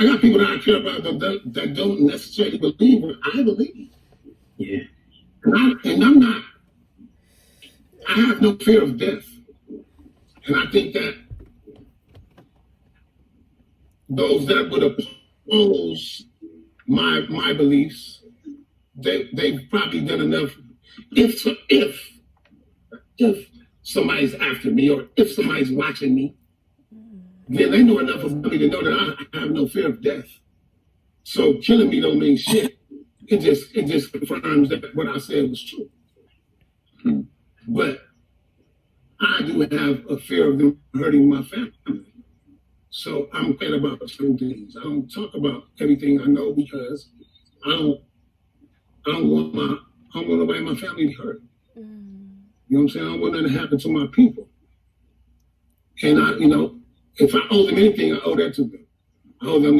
I got people that I care about that don't necessarily believe what I believe. Yeah. And I'm not. I have no fear of death, and I think that those that would oppose my beliefs, they've probably done enough. If somebody's after me or if somebody's watching me, then they know enough about me to know that I have no fear of death. So killing me don't mean shit. It just confirms that what I said was true. But I do have a fear of them hurting my family. So I'm quiet about certain things. I don't talk about everything I know because I don't want nobody in my family to hurt. You know what I'm saying? I don't want nothing to happen to my people. And if I owe them anything, I owe that to them. I owe them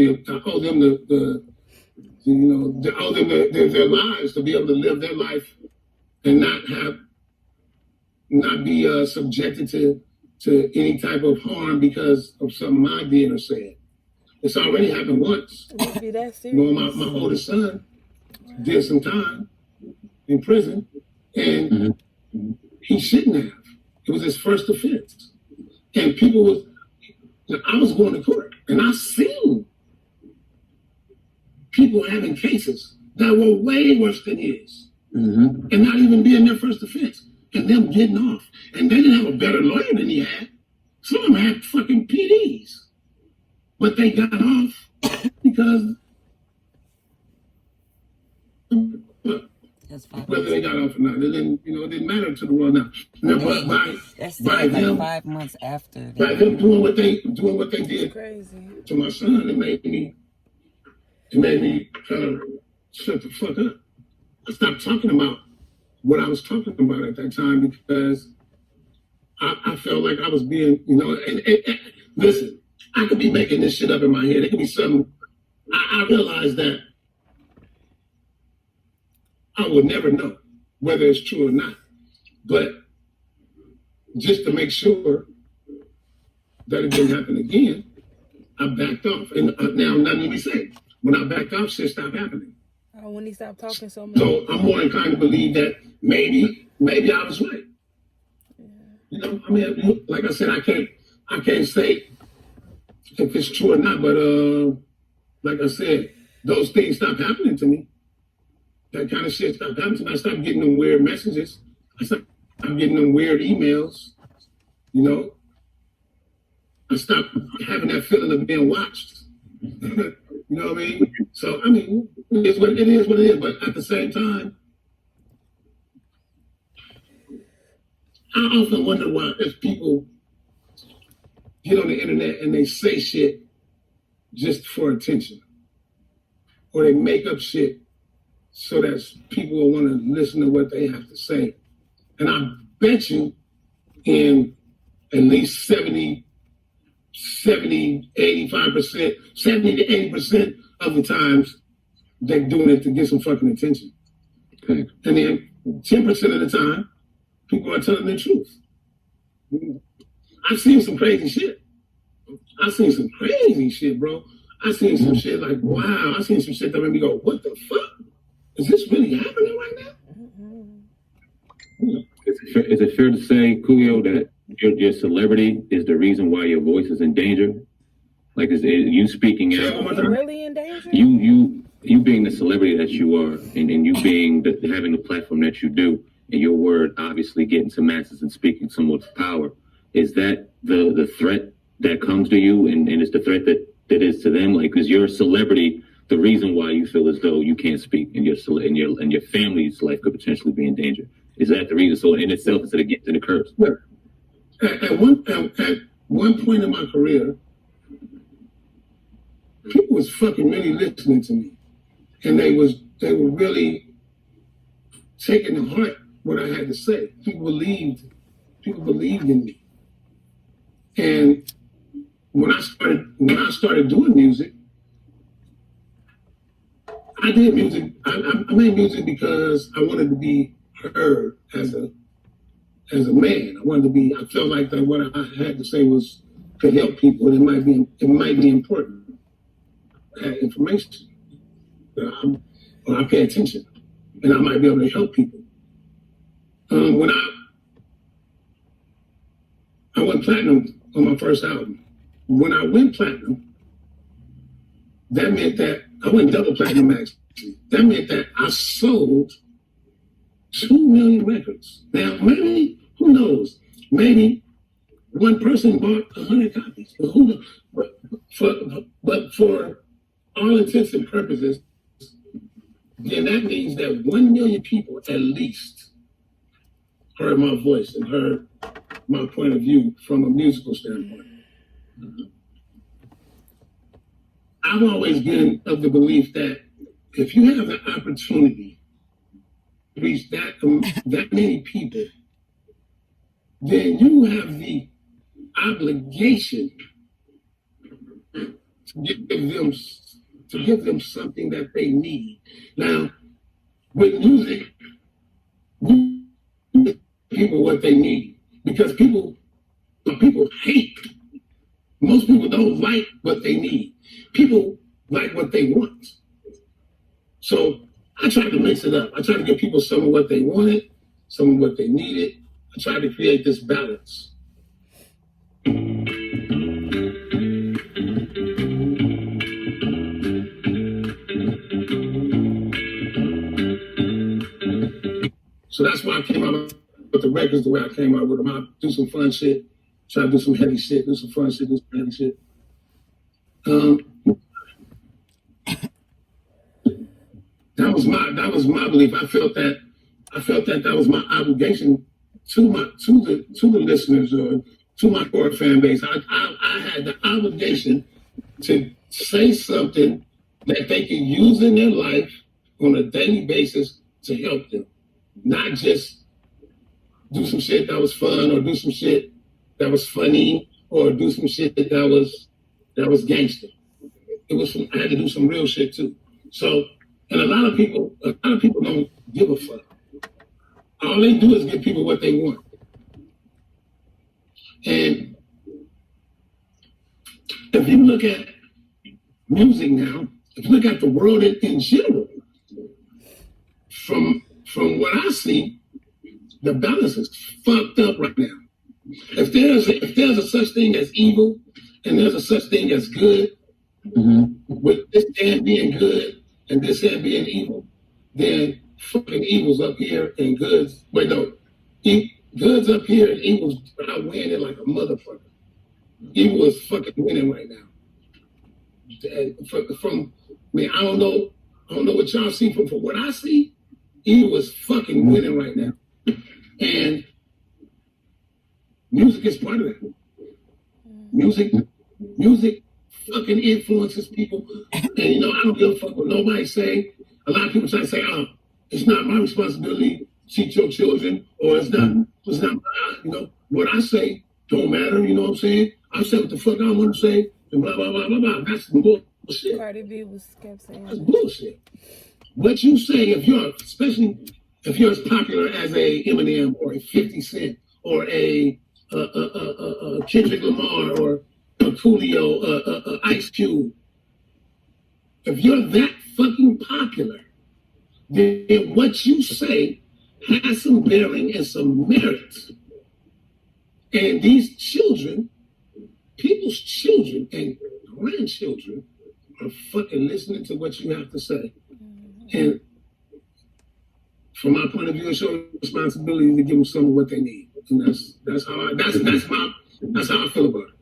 their lives to be able to live their life and not be subjected to any type of harm because of something I did or said. It's already happened once. Be that serious? My oldest son did some time in prison, and he shouldn't have. It was his first offense. And I was going to court, and I seen people having cases that were way worse than his, and not even being their first offense, and them getting off. And they didn't have a better lawyer than he had. Some of them had fucking PDs, but they got off because whether they got off or not, it didn't matter to the world now. But by them, 5 months after, by them doing what they did to my son, it made me kind of shut the fuck up. I stopped talking about what I was talking about at that time because I felt like I was being, and listen, I could be making this shit up in my head. It could be something. I realized that I would never know whether it's true or not. But just to make sure that it didn't happen again, I backed off. And now nothing to be said. When I backed off, shit stopped happening. Oh, when he stopped talking so much. So I'm more inclined to believe that maybe I was right. Yeah. Like I said, I can't say if it's true or not, but like I said, those things stopped happening to me. That kind of shit stopped happening to me. I stopped getting them weird messages. I stopped getting them weird emails. I stopped having that feeling of being watched. You know what I mean? So, it is what it is. But at the same time, I often wonder why if people get on the internet and they say shit just for attention. Or they make up shit so that people will want to listen to what they have to say. And I bet you in at least 70 to 80% of the times, they're doing it to get some fucking attention. Okay. And then 10% of the time, people are telling the truth. I've seen some crazy shit. Bro. I seen some shit like, wow. I seen some shit that made me go, what the fuck? Is this really happening right now? Is it fair to say, Coolio, that your celebrity is the reason why your voice is in danger? Like, is you speaking out? Really in danger? You being the celebrity that you are, and you being having the platform that you do, and your word obviously getting to masses and speaking somewhat of power, is that the threat that comes to you, and it's the threat that is to them? Like, is your celebrity the reason why you feel as though you can't speak, and your family's life could potentially be in danger? Is that the reason? So in itself, is it a gift and a curse? Yeah. At one point in my career, people was fucking really listening to me, and they were really taking to heart what I had to say. People believed in me, and when I started doing music, I did music. I made music because I wanted to be heard as a man. I felt like that what I had to say could help people, and it might be important. have information, or I pay attention, and I might be able to help people. When I went platinum on my first album, when I went platinum, that meant that I went double platinum actually. That meant that I sold 2 million records. Now, maybe, who knows? Maybe one person bought 100 copies. But who knows? But for all intents and purposes, then that means that 1 million people at least heard my voice and heard my point of view from a musical standpoint. I've always been of the belief that if you have the opportunity to reach that many people, then you have the obligation to give them something that they need. Now, with music, we give people what they need because people hate. Most people don't like what they need. People like what they want. So I try to mix it up. I try to give people some of what they wanted, some of what they needed. I try to create this balance. So that's why I came out with the records the way I came out with them. I do some fun shit, try to do some heavy shit, do some fun shit, do some heavy shit. That was my belief. I felt that was my obligation to the listeners or to my core fan base. I had the obligation to say something that they can use in their life on a daily basis to help them, not just do some shit that was fun or do some shit that was funny or do some shit that was gangster. I had to do some real shit too. So, and a lot of people don't give a fuck. All they do is give people what they want. And if you look at music now, if you look at the world in general, from what I see, the balance is fucked up right now. If there's a such thing as evil and there's a such thing as good, with this hand being good and this hand being evil, then fucking evil's up here and goods up here and evil's out winning like a motherfucker. Evil is fucking winning right now. And I don't know what y'all see from what I see. Evil is fucking winning right now, and music is part of that. Music fucking influences people, and I don't give a fuck what nobody say. A lot of people try to say, "Oh, it's not my responsibility to teach your children," or it's not what I say don't matter. You know what I'm saying? I say what the fuck I want to say, and blah blah blah blah blah. That's bullshit. Cardi B kept saying that's bullshit. What you say, especially if you're as popular as a Eminem or a 50 Cent or a Kendrick Lamar or a Coolio, Ice Cube, if you're that fucking popular, then what you say has some bearing and some merit. And these children, people's children and grandchildren are fucking listening to what you have to say. And from my point of view, it's your responsibility to give them some of what they need. And that's how I feel about it.